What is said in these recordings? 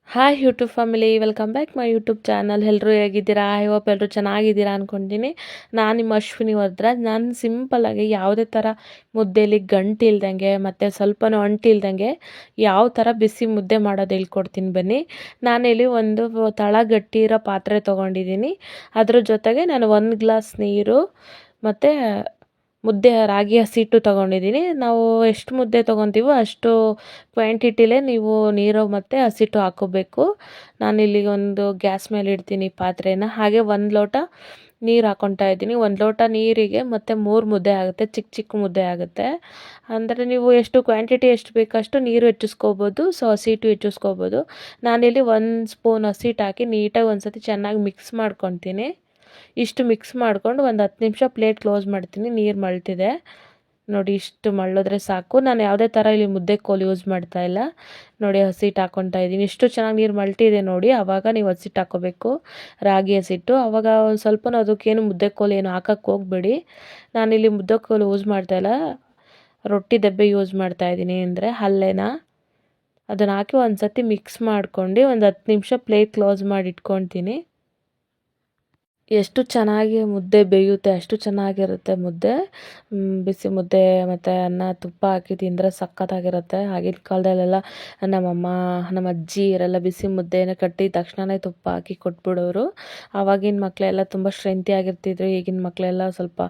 Hi YouTube family, welcome back my YouTube channel. ಎಲ್ಲರೂ ಹೇಗಿದ್ದೀರಾ? I hope ಎಲ್ಲರೂ ಚೆನ್ನಾಗಿದ್ದೀರಾ ಅಂದ್ಕೊತೀನಿ. ನಾನು ನಿಮ್ಮ ಅಶ್ವಿನಿ ವರ್ದ್ರಾಜ್. ನಾನು ಸಿಂಪಲ್ಲಾಗಿ ಯಾವುದೇ ಥರ ಮುದ್ದೆಯಲ್ಲಿ ಗಂಟಿಲ್ದಂಗೆ ಮತ್ತು ಸ್ವಲ್ಪನೂ ಅಂಟಿಲ್ದಂಗೆ ಯಾವ ಥರ ಬಿಸಿ ಮುದ್ದೆ ಮಾಡೋದು ಹೇಳ್ಕೊಡ್ತೀನಿ ಬನ್ನಿ. ನಾನಿಲ್ಲಿ ಒಂದು ತಳ ಇರೋ ಪಾತ್ರೆ ತೊಗೊಂಡಿದ್ದೀನಿ. ಅದ್ರ ಜೊತೆಗೆ ನಾನು 1 ಗ್ಲಾಸ್ ನೀರು ಮತ್ತು ಮುದ್ದೆ ರಾಗಿ ಹಸಿಟ್ಟು ತೊಗೊಂಡಿದ್ದೀನಿ. ನಾವು ಎಷ್ಟು ಮುದ್ದೆ ತೊಗೊತೀವೋ ಅಷ್ಟು ಕ್ವಾಂಟಿಟಿಲೇ ನೀವು ನೀರು ಮತ್ತು ಹಸಿಟ್ಟು ಹಾಕ್ಕೋಬೇಕು. ನಾನಿಲ್ಲಿ ಒಂದು ಗ್ಯಾಸ್ ಮೇಲೆ ಇಡ್ತೀನಿ ಪಾತ್ರೆನ. ಹಾಗೆ 1 ಲೋಟ ನೀರು ಹಾಕ್ಕೊತಾ ಇದ್ದೀನಿ. 1 ಲೋಟ ನೀರಿಗೆ ಮತ್ತು 3 ಮುದ್ದೆ ಆಗುತ್ತೆ, ಚಿಕ್ಕ ಚಿಕ್ಕ ಮುದ್ದೆ ಆಗುತ್ತೆ. ಅಂದರೆ ನೀವು ಎಷ್ಟು ಕ್ವಾಂಟಿಟಿ ಎಷ್ಟು ಬೇಕಷ್ಟು ನೀರು ಹೆಚ್ಚಿಸ್ಕೋಬೋದು, ಹಸಿಟ್ಟು ಹೆಚ್ಚಿಸ್ಕೋಬೋದು. ನಾನಿಲ್ಲಿ 1 ಸ್ಪೂನ್ ಹಸಿಟ್ಟು ಹಾಕಿ ನೀಟಾಗಿ ಒಂದು ಸತಿ ಚೆನ್ನಾಗಿ ಮಿಕ್ಸ್ ಮಾಡ್ಕೊತೀನಿ. ಇಷ್ಟು ಮಿಕ್ಸ್ ಮಾಡ್ಕೊಂಡು ಒಂದು 10 ನಿಮಿಷ ಪ್ಲೇಟ್ ಕ್ಲೋಸ್ ಮಾಡ್ತೀನಿ. ನೀರು ಮಳ್ತಿದೆ ನೋಡಿ, ಇಷ್ಟು ಮಳ್ಳಿದ್ರೆ ಸಾಕು. ನಾನು ಯಾವುದೇ ಥರ ಇಲ್ಲಿ ಮುದ್ದೆ ಕೋಲು ಯೂಸ್ ಮಾಡ್ತಾ ಇಲ್ಲ. ನೋಡಿ, ಹಸಿಟ್ಟು ಹಾಕ್ಕೊತಾ ಇದ್ದೀನಿ. ಇಷ್ಟು ಚೆನ್ನಾಗಿ ನೀರು ಮಳ್ಟಿದೆ ನೋಡಿ, ಆವಾಗ ನೀವು ಹಸಿಟ್ಟು ಹಾಕ್ಕೋಬೇಕು, ರಾಗಿ ಹಸಿಟ್ಟು. ಆವಾಗ ಒಂದು ಸ್ವಲ್ಪನೂ ಅದಕ್ಕೇನು ಮುದ್ದೆ ಕೋಲು ಏನು ಹಾಕಕ್ಕೆ ಹೋಗಬೇಡಿ. ನಾನಿಲ್ಲಿ ಮುದ್ದೆ ಕೋಲು ಯೂಸ್ ಮಾಡ್ತಾಯಿಲ್ಲ, ರೊಟ್ಟಿ ದಬ್ಬೆ ಯೂಸ್ ಮಾಡ್ತಾಯಿದ್ದೀನಿ, ಅಂದರೆ ಹಲ್ಲೆನ. ಅದನ್ನು ಹಾಕಿ ಒಂದು ಸತಿ ಮಿಕ್ಸ್ ಮಾಡ್ಕೊಂಡು ಒಂದು 10 ನಿಮಿಷ ಪ್ಲೇಟ್ ಕ್ಲೋಸ್ ಮಾಡಿ ಇಟ್ಕೊತೀನಿ. ಎಷ್ಟು ಚೆನ್ನಾಗಿ ಮುದ್ದೆ ಬೇಯುತ್ತೆ ಅಷ್ಟು ಚೆನ್ನಾಗಿರುತ್ತೆ ಮುದ್ದೆ. ಬಿಸಿ ಮುದ್ದೆ ಮತ್ತು ಅನ್ನ ತುಪ್ಪ ಹಾಕಿ ತಿಂದರೆ ಸಖತ್ತಾಗಿರುತ್ತೆ. ಆಗಿನ ಕಾಲದಲ್ಲೆಲ್ಲ ನಮ್ಮಮ್ಮ ನಮ್ಮ ಅಜ್ಜಿ ಇವರೆಲ್ಲ ಬಿಸಿ ಮುದ್ದೆನ ಕಟ್ಟಿದ ತಕ್ಷಣವೇ ತುಪ್ಪ ಹಾಕಿ ಕೊಟ್ಬಿಡೋರು. ಆವಾಗಿನ ಮಕ್ಕಳೆಲ್ಲ ತುಂಬ ಸ್ಟ್ರೆಂತಿಯಾಗಿರ್ತಿದ್ರು. ಈಗಿನ ಮಕ್ಕಳೆಲ್ಲ ಸ್ವಲ್ಪ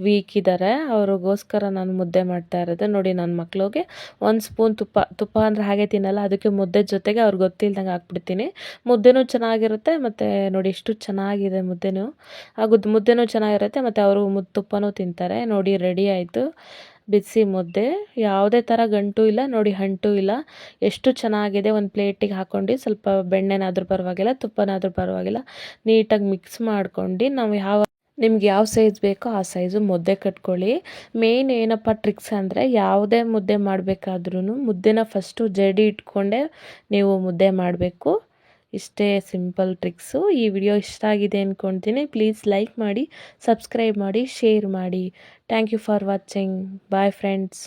ವೀಕ್ ಇದ್ದಾರೆ. ಅವ್ರಿಗೋಸ್ಕರ ನಾನು ಮುದ್ದೆ ಮಾಡ್ತಾ ಇರೋದು. ನೋಡಿ, ನನ್ನ ಮಕ್ಳಿಗೆ 1 ಸ್ಪೂನ್ ತುಪ್ಪ ಅಂದರೆ ಹಾಗೆ ತಿನ್ನಲ್ಲ, ಅದಕ್ಕೆ ಮುದ್ದೆ ಜೊತೆಗೆ ಅವ್ರಿಗೆ ಗೊತ್ತಿಲ್ದಂಗೆ ಹಾಕ್ಬಿಡ್ತೀನಿ. ಮುದ್ದೆನೂ ಚೆನ್ನಾಗಿರುತ್ತೆ ಮತ್ತು ನೋಡಿ ಎಷ್ಟು ಚೆನ್ನಾಗಿದೆ ಮುದ್ದೆನೂ. ಮುದ್ದೆನೂ ಚೆನ್ನಾಗಿರುತ್ತೆ ಮತ್ತು ಅವರು ತುಪ್ಪನೂ ತಿಂತಾರೆ. ನೋಡಿ, ರೆಡಿ ಆಯಿತು ಬಿಸಿ ಮುದ್ದೆ. ಯಾವುದೇ ಥರ ಗಂಟು ಇಲ್ಲ ನೋಡಿ, ಅಂಟು ಇಲ್ಲ. ಎಷ್ಟು ಚೆನ್ನಾಗಿದೆ. ಒಂದು ಪ್ಲೇಟಿಗೆ ಹಾಕ್ಕೊಂಡು ಸ್ವಲ್ಪ ಬೆಣ್ಣೆನಾದರೂ ಪರವಾಗಿಲ್ಲ, ತುಪ್ಪನಾದರೂ ಪರವಾಗಿಲ್ಲ, ನೀಟಾಗಿ ಮಿಕ್ಸ್ ಮಾಡ್ಕೊಂಡು ನಾವು ನಿಮ್ಗೆ ಯಾವ ಸೈಜ್ ಬೇಕೋ ಆ ಸೈಜು ಮುದ್ದೆ ಕಟ್ಕೊಳ್ಳಿ. ಮೇಯ್ನ್ ಏನಪ್ಪ ಟ್ರಿಕ್ಸ್ ಅಂದರೆ, ಯಾವುದೇ ಮುದ್ದೆ ಮಾಡಬೇಕಾದ್ರೂ ಮುದ್ದೆನ ಫಸ್ಟು ಜಡಿ ಇಟ್ಕೊಂಡೇ ನೀವು ಮುದ್ದೆ ಮಾಡಬೇಕು. ಇಷ್ಟೇ ಸಿಂಪಲ್ ಟ್ರಿಕ್ಸು. ಈ ವಿಡಿಯೋ ಇಷ್ಟ ಆಗಿದೆ ಅಂದ್ಕೊಳ್ತೀನಿ. ಪ್ಲೀಸ್ ಲೈಕ್ ಮಾಡಿ, ಸಬ್ಸ್ಕ್ರೈಬ್ ಮಾಡಿ, ಶೇರ್ ಮಾಡಿ. Thank you for watching. Bye friends.